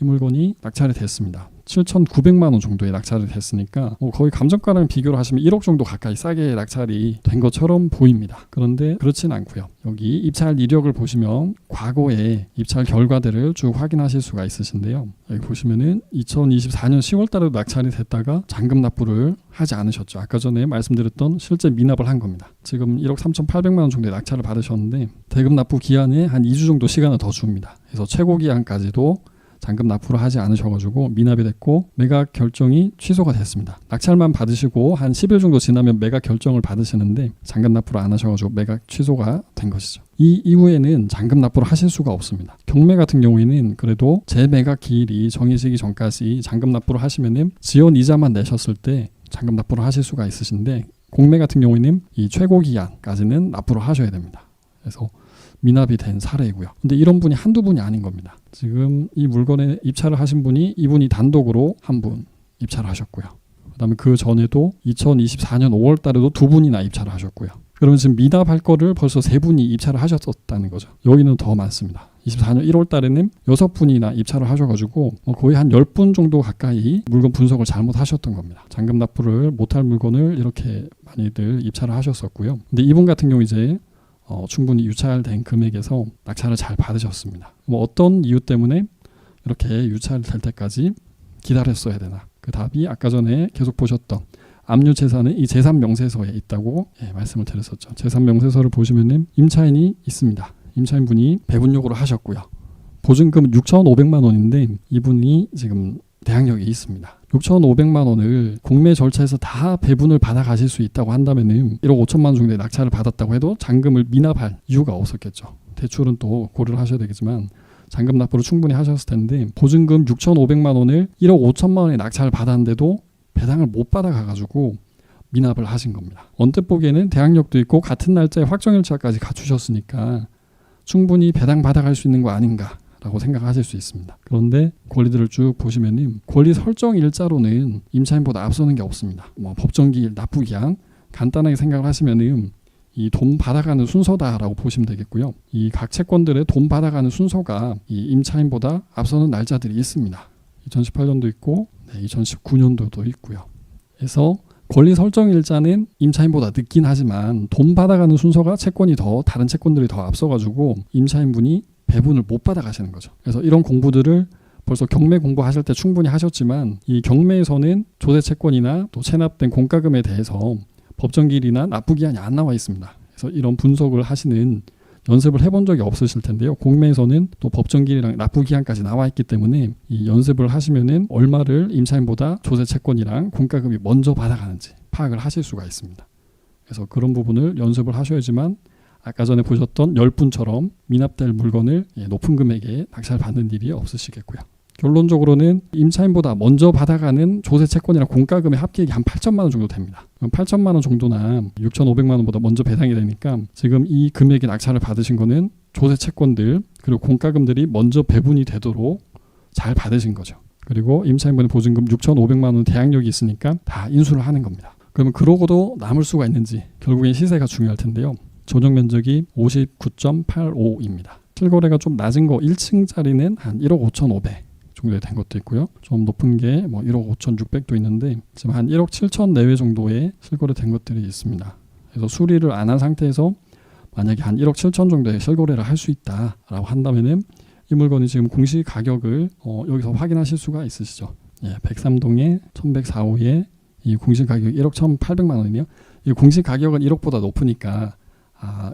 이 물건이 낙찰이 됐습니다. 7,900만 원 정도에 낙찰이 됐으니까 거의 감정가랑 비교를 하시면 1억 정도 가까이 싸게 낙찰이 된 것처럼 보입니다. 그런데 그렇진 않고요. 여기 입찰 이력을 보시면 과거의 입찰 결과들을 쭉 확인하실 수가 있으신데요. 여기 보시면은 2024년 10월 달에도 낙찰이 됐다가 잔금 납부를 하지 않으셨죠. 아까 전에 말씀드렸던 실제 미납을 한 겁니다. 지금 1억 3,800만 원 정도의 낙찰을 받으셨는데 대금 납부 기한에 한 2주 정도 시간을 더 줍니다. 그래서 최고 기한까지도 잔금 납부를 하지 않으셔가지고 미납이 됐고 매각 결정이 취소가 됐습니다. 낙찰만 받으시고 한 10일 정도 지나면 매각 결정을 받으시는데 잔금 납부를 안 하셔가지고 매각 취소가 된 것이죠. 이 이후에는 잔금 납부를 하실 수가 없습니다. 경매 같은 경우에는 그래도 재매각 기일이 정해지기 전까지 잔금 납부를 하시면은 지연 이자만 내셨을 때 잔금 납부를 하실 수가 있으신데 공매 같은 경우에는 이 최고 기한까지는 납부를 하셔야 됩니다. 그래서 미납이 된 사례이고요. 근데 이런 분이 한두 분이 아닌 겁니다. 지금 이 물건에 입찰을 하신 분이 이분이 단독으로 한 분 입찰을 하셨고요. 그다음에 그 전에도 2024년 5월 달에도 두 분이나 입찰을 하셨고요. 그러면 지금 미납할 거를 벌써 세 분이 입찰을 하셨다는 거죠. 여기는 더 많습니다. 24년 1월 달에는 6분이나 입찰을 하셔가지고 거의 한 10분 정도 가까이 물건 분석을 잘못하셨던 겁니다. 잔금 납부를 못할 물건을 이렇게 많이들 입찰을 하셨었고요. 근데 이분 같은 경우 이제 충분히 유찰된 금액에서 낙찰을 잘 받으셨습니다. 어떤 이유 때문에 이렇게 유찰될 때까지 기다렸어야 되나? 그 답이 아까 전에 계속 보셨던 압류 재산은 이 재산명세서에 있다고 말씀을 드렸었죠. 재산명세서를 보시면 임차인이 있습니다. 임차인분이 배분 요구를 하셨고요. 보증금은 6,500만 원인데 이분이 지금 대항력이 있습니다. 6,500만 원을 공매 절차에서 다 배분을 받아가실 수 있다고 한다면 1억 5천만 원 정도의 낙찰을 받았다고 해도 잔금을 미납할 이유가 없었겠죠. 대출은 또 고려를 하셔야 되겠지만 잔금 납부를 충분히 하셨을 텐데 보증금 6,500만 원을 1억 5천만 원의 낙찰을 받았는데도 배당을 못 받아가가지고 미납을 하신 겁니다. 언뜻 보기에는 대항력도 있고 같은 날짜에 확정일자까지 갖추셨으니까 충분히 배당 받아갈 수 있는 거 아닌가 라고 생각하실 수 있습니다. 그런데 권리들을 쭉 보시면 권리 설정 일자로는 임차인보다 앞서는 게 없습니다. 법정기일, 납부기한 간단하게 생각을 하시면 이 돈 받아가는 순서다라고 보시면 되겠고요. 이 각 채권들의 돈 받아가는 순서가 이 임차인보다 앞서는 날짜들이 있습니다. 2018년도 있고 2019년도도 있고요. 그래서 권리 설정 일자는 임차인보다 늦긴 하지만 돈 받아가는 순서가 채권이 다른 채권들이 더 앞서가지고 임차인분이 배분을 못 받아가시는 거죠. 그래서 이런 공부들을 벌써 경매 공부하실 때 충분히 하셨지만 이 경매에서는 조세 채권이나 또 체납된 공과금에 대해서 법정기일이나 납부기한이 안 나와 있습니다. 그래서 이런 분석을 하시는 연습을 해본 적이 없으실 텐데요. 공매에서는 또 법정기일이랑 납부기한까지 나와 있기 때문에 이 연습을 하시면은 얼마를 임차인보다 조세 채권이랑 공과금이 먼저 받아가는지 파악을 하실 수가 있습니다. 그래서 그런 부분을 연습을 하셔야지만 아까 전에 보셨던 10분처럼 미납될 물건을 높은 금액에 낙찰받는 일이 없으시겠고요. 결론적으로는 임차인보다 먼저 받아가는 조세 채권이랑 공과금의 합계액이 한 8천만 원 정도 됩니다. 8천만 원 정도나 6,500만 원보다 먼저 배당이 되니까 지금 이 금액의 낙찰을 받으신 거는 조세 채권들 그리고 공과금들이 먼저 배분이 되도록 잘 받으신 거죠. 그리고 임차인분의 보증금 6,500만 원 대항력이 있으니까 다 인수를 하는 겁니다. 그러면 그러고도 남을 수가 있는지 결국엔 시세가 중요할 텐데요. 조정 면적이 59.85입니다. 실거래가 좀 낮은 거 1층짜리는 한 1억 5,500 정도에 된 것도 있고요. 좀 높은 게 1억 5,600도 있는데 지금 한 1억 7천 내외 정도의 실거래 된 것들이 있습니다. 그래서 수리를 안 한 상태에서 만약에 한 1억 7천 정도의 실거래를 할 수 있다라고 한다면은 이 물건이 지금 공시 가격을 여기서 확인하실 수가 있으시죠. 103동에 1104호에 이 공시 가격이 1억 1,800만 원이네요. 이 공시 가격은 1억보다 높으니까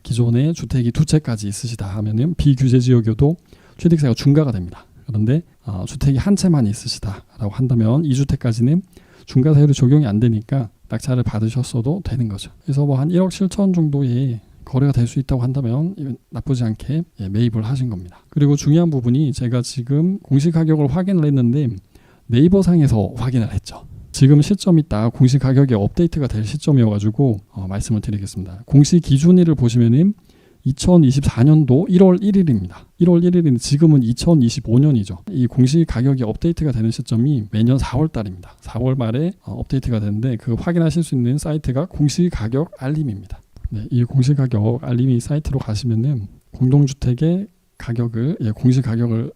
기존에 주택이 두 채까지 있으시다 하면은 비규제 지역이어도 취득세가 중과가 됩니다. 그런데 주택이 한 채만 있으시다라고 한다면 2주택까지는 중과세율이 적용이 안 되니까 낙찰을 받으셨어도 되는 거죠. 그래서 한 1억 7천 정도의 거래가 될 수 있다고 한다면 나쁘지 않게 매입을 하신 겁니다. 그리고 중요한 부분이 제가 지금 공시가격을 확인을 했는데 네이버상에서 확인을 했죠. 지금 시점이 딱 공시가격이 업데이트가 될 시점이어가지고 말씀을 드리겠습니다. 공시기준일을 보시면은 2024년도 1월 1일입니다. 1월 1일은 지금은 2025년이죠. 이 공시가격이 업데이트가 되는 시점이 매년 4월 달입니다. 4월 말에 업데이트가 되는데 그 확인하실 수 있는 사이트가 공시가격 알림입니다. 이 공시가격 알림이 사이트로 가시면은 공동주택의 가격을 공시가격을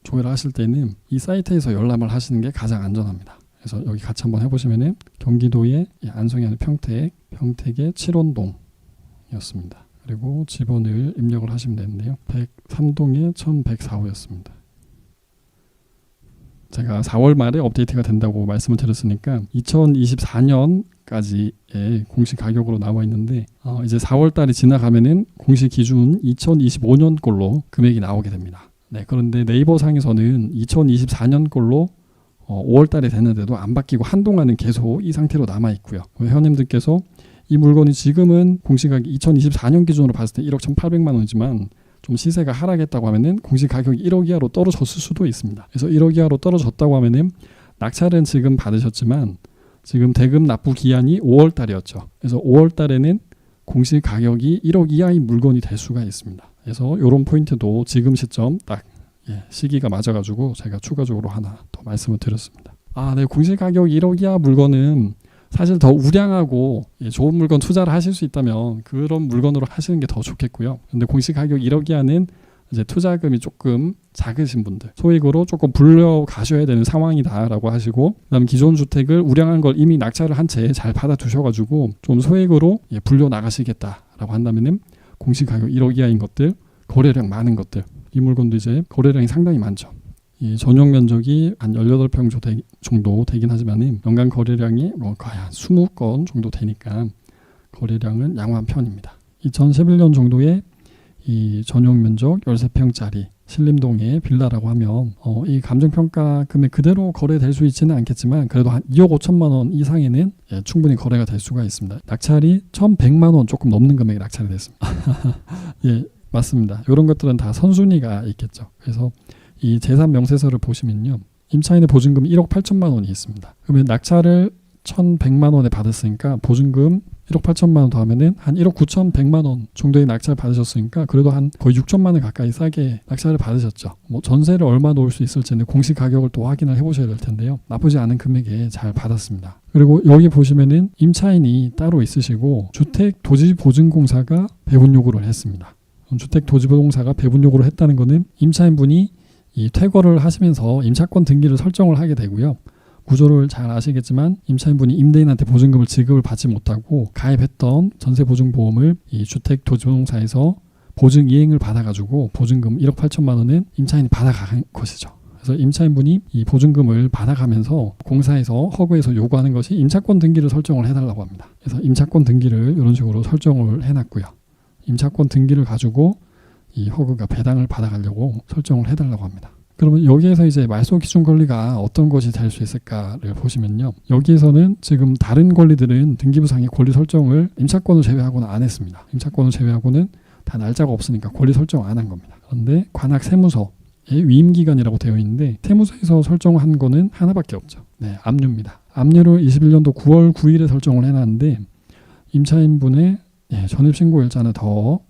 조회를 하실 때는 이 사이트에서 열람을 하시는 게 가장 안전합니다. 그래서 여기 같이 한번 해보시면은 경기도의 안성이 아닌 평택의 칠원동이었습니다. 그리고 집원을 입력을 하시면 되는데요. 103동에 1104호였습니다. 제가 4월 말에 업데이트가 된다고 말씀을 드렸으니까 2024년까지의 공시 가격으로 나와 있는데 이제 4월 달이 지나가면은 공시 기준 2025년 꼴로 금액이 나오게 됩니다. 네, 그런데 네이버 상에서는 2024년 꼴로 5월 달에 됐는데도 안 바뀌고 한동안은 계속 이 상태로 남아 있고요. 회원님들께서 이 물건이 지금은 공시가격이 2024년 기준으로 봤을 때 1억 1,800만 원이지만 좀 시세가 하락했다고 하면은 공시 가격이 1억 이하로 떨어졌을 수도 있습니다. 그래서 1억 이하로 떨어졌다고 하면은 낙찰은 지금 받으셨지만 지금 대금 납부 기한이 5월 달이었죠. 그래서 5월 달에는 공시 가격이 1억 이하인 물건이 될 수가 있습니다. 그래서 이런 포인트도 지금 시점 딱 시기가 맞아가지고 제가 추가적으로 하나 더 말씀을 드렸습니다. 네, 공시 가격 1억 이하 물건은 사실 더 우량하고 좋은 물건 투자를 하실 수 있다면 그런 물건으로 하시는 게 더 좋겠고요. 근데 공시 가격 1억 이하는 이제 투자금이 조금 작으신 분들, 소액으로 조금 불려 가셔야 되는 상황이다라고 하시고, 그다음 기존 주택을 우량한 걸 이미 낙찰을 한 채 잘 받아 두셔가지고 좀 소액으로 불려 나가시겠다라고 한다면은 공시 가격 1억 이하인 것들, 거래량 많은 것들, 이 물건도 이제 거래량이 상당히 많죠. 이 전용 면적이 한 18평 정도 되긴 하지만 연간 거래량이 거의 한 20건 정도 되니까 거래량은 양호한 편입니다. 2011년 정도에 이 전용 면적 13평짜리 신림동의 빌라라고 하면 이 감정평가 금액 그대로 거래될 수 있지는 않겠지만 그래도 한 2억 5천만 원 이상에는 충분히 거래가 될 수가 있습니다. 낙찰이 1,100만 원 조금 넘는 금액이 낙찰이 됐습니다. 예, 맞습니다. 이런 것들은 다 선순위가 있겠죠. 그래서 이 재산 명세서를 보시면요, 임차인의 보증금 1억 8천만 원이 있습니다. 그러면 낙찰을 1,100만 원에 받았으니까 보증금 1억 8천만 원 더하면은 한 1억 9,100만 원 정도의 낙찰 받으셨으니까 그래도 한 거의 6천만 원 가까이 싸게 낙찰을 받으셨죠. 전세를 얼마 놓을 수 있을지는 공시 가격을 또 확인을 해보셔야 될 텐데요. 나쁘지 않은 금액에 잘 받았습니다. 그리고 여기 보시면은 임차인이 따로 있으시고 주택도지보증공사가 배분 요구를 했습니다. 주택도지보증공사가 배분 요구를 했다는 것은 임차인분이 이 퇴거를 하시면서 임차권 등기를 설정을 하게 되고요. 구조를 잘 아시겠지만 임차인분이 임대인한테 보증금을 지급을 받지 못하고 가입했던 전세보증보험을 이 주택도지보증공사에서 보증 이행을 받아가지고 보증금 1억 8천만 원은 임차인이 받아간 것이죠. 그래서 임차인분이 이 보증금을 받아가면서 공사에서 허그에서 요구하는 것이 임차권 등기를 설정을 해달라고 합니다. 그래서 임차권 등기를 이런 식으로 설정을 해놨고요. 임차권 등기를 가지고 이 허그가 배당을 받아가려고 설정을 해달라고 합니다. 그러면 여기에서 이제 말소 기준 권리가 어떤 것이 될 수 있을까를 보시면요, 여기에서는 지금 다른 권리들은 등기부상의 권리 설정을 임차권을 제외하고는 안 했습니다. 임차권을 제외하고는 다 날짜가 없으니까 권리 설정 안 한 겁니다. 그런데 관악 세무서의 위임기간이라고 되어 있는데 세무서에서 설정한 거는 하나밖에 없죠. 네, 압류입니다. 압류를 21년도 9월 9일에 설정을 해놨는데 임차인분의 전입신고일자는 더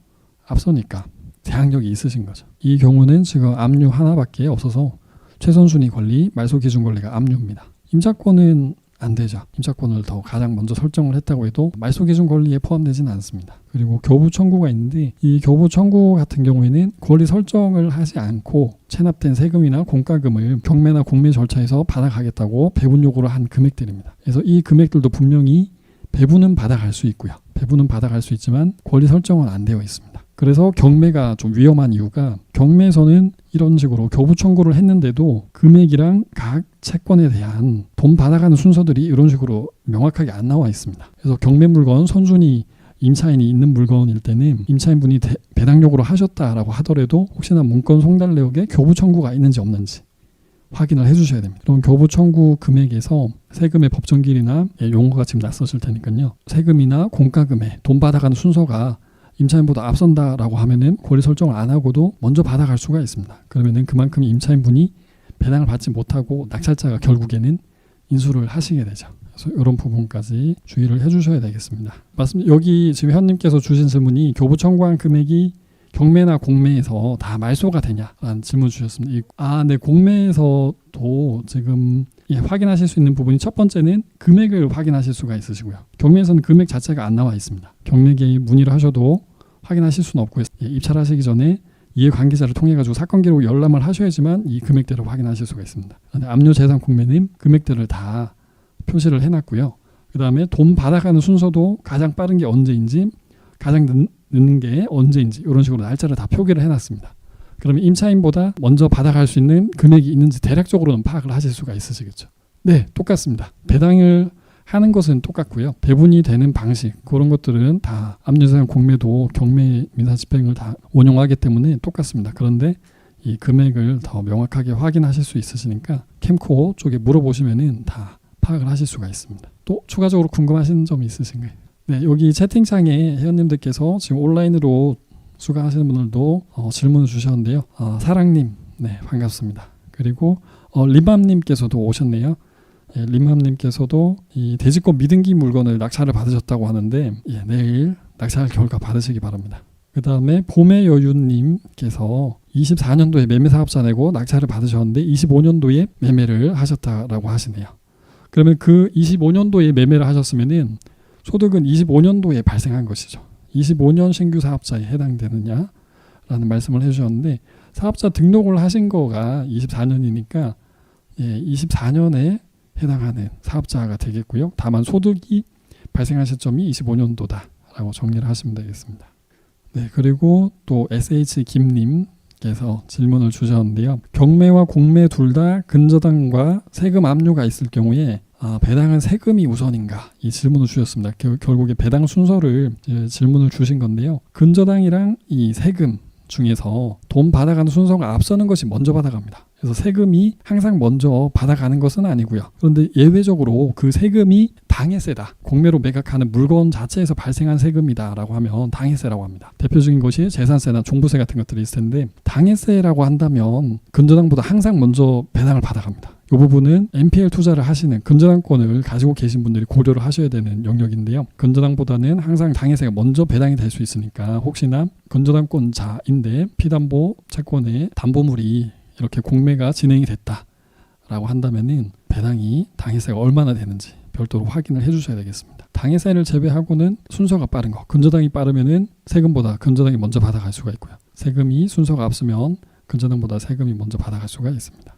앞서니까 대항력이 있으신 거죠. 이 경우는 지금 압류 하나밖에 없어서 최선순위 권리, 말소 기준 권리가 압류입니다. 임차권은 안 되죠. 임차권을 더 가장 먼저 설정을 했다고 해도 말소 기준 권리에 포함되지는 않습니다. 그리고 교부 청구가 있는데 이 교부 청구 같은 경우에는 권리 설정을 하지 않고 체납된 세금이나 공과금을 경매나 공매 절차에서 받아가겠다고 배분 요구를 한 금액들입니다. 그래서 이 금액들도 분명히 배분은 받아갈 수 있고요. 배분은 받아갈 수 있지만 권리 설정은 안 되어 있습니다. 그래서 경매가 좀 위험한 이유가 경매에서는 이런 식으로 교부 청구를 했는데도 금액이랑 각 채권에 대한 돈 받아가는 순서들이 이런 식으로 명확하게 안 나와 있습니다. 그래서 경매 물건 선순위 임차인이 있는 물건일 때는 임차인분이 배당 요구를 하셨다라고 하더라도 혹시나 문건 송달 내역에 교부 청구가 있는지 없는지 확인을 해주셔야 됩니다. 그럼 교부 청구 금액에서 세금의 법정기일이나 용어가 지금 낯서실 테니까요. 세금이나 공과금에 돈 받아가는 순서가 임차인보다 앞선다라고 하면은 권리 설정을 안 하고도 먼저 받아갈 수가 있습니다. 그러면은 그만큼 임차인분이 배당을 받지 못하고 낙찰자가 결국에는 인수를 하시게 되죠. 그래서 이런 부분까지 주의를 해주셔야 되겠습니다. 맞습니다. 여기 지금 회원님께서 주신 질문이 교부 청구한 금액이 경매나 공매에서 다 말소가 되냐라는 질문 주셨습니다. 네, 공매에서도 지금 확인하실 수 있는 부분이 첫 번째는 금액을 확인하실 수가 있으시고요. 경매에서는 금액 자체가 안 나와 있습니다. 경매계에 문의를 하셔도 확인하실 수는 없고요. 입찰하시기 전에 이해관계자를 통해 가지고 사건 기록 열람을 하셔야지만 이 금액대를 확인하실 수가 있습니다. 압류재산 공매는 금액대를 다 표시를 해놨고요. 그 다음에 돈 받아가는 순서도 가장 빠른 게 언제인지 가장 늦는 게 언제인지 이런 식으로 날짜를 다 표기를 해놨습니다. 그러면 임차인보다 먼저 받아갈 수 있는 금액이 있는지 대략적으로는 파악을 하실 수가 있으시겠죠. 네, 똑같습니다. 배당을 하는 것은 똑같고요. 배분이 되는 방식 그런 것들은 다 압류재산 공매도 경매 민사집행을 다 원용하기 때문에 똑같습니다. 그런데 이 금액을 더 명확하게 확인하실 수 있으시니까 캠코 쪽에 물어보시면은 다 파악을 하실 수가 있습니다. 또 추가적으로 궁금하신 점이 있으신가요? 네, 여기 채팅창에 회원님들께서 지금 온라인으로 수강하시는 분들도 질문을 주셨는데요. 사랑님, 네, 반갑습니다. 그리고 리맘님께서도 오셨네요. 예, 리맘님께서도 이 대지권 미등기 물건을 낙찰을 받으셨다고 하는데 예, 내일 낙찰 결과 받으시기 바랍니다. 그 다음에 봄의 여유님께서 24년도에 매매사업자 내고 낙찰을 받으셨는데 25년도에 매매를 하셨다라고 하시네요. 그러면 그 25년도에 매매를 하셨으면은 소득은 25년도에 발생한 것이죠. 25년 신규 사업자에 해당되느냐라는 말씀을 해주셨는데 사업자 등록을 하신 거가 24년이니까 예, 24년에 해당하는 사업자가 되겠고요. 다만 소득이 발생한 시점이 25년도다라고 정리를 하시면 되겠습니다. 네, 그리고 또 SH 김님께서 질문을 주셨는데요. 경매와 공매 둘 다 근저당과 세금 압류가 있을 경우에 배당은 세금이 우선인가 이 질문을 주셨습니다. 결국에 배당 순서를 질문을 주신 건데요. 근저당이랑 이 세금 중에서 돈 받아가는 순서가 앞서는 것이 먼저 받아갑니다. 그래서 세금이 항상 먼저 받아가는 것은 아니고요. 그런데 예외적으로 그 세금이 당해세다. 공매로 매각하는 물건 자체에서 발생한 세금이다라고 하면 당해세라고 합니다. 대표적인 것이 재산세나 종부세 같은 것들이 있을 텐데 당해세라고 한다면 근저당보다 항상 먼저 배당을 받아갑니다. 이 부분은 NPL 투자를 하시는 근저당권을 가지고 계신 분들이 고려를 하셔야 되는 영역인데요. 근저당보다는 항상 당해세가 먼저 배당이 될 수 있으니까 혹시나 근저당권자인데 피담보 채권의 담보물이 이렇게 공매가 진행이 됐다라고 한다면은 배당이 당해세가 얼마나 되는지 별도로 확인을 해주셔야 되겠습니다. 당해세를 제외하고는 순서가 빠른 거, 근저당이 빠르면은 세금보다 근저당이 먼저 받아갈 수가 있고요. 세금이 순서가 앞서면 근저당보다 세금이 먼저 받아갈 수가 있습니다.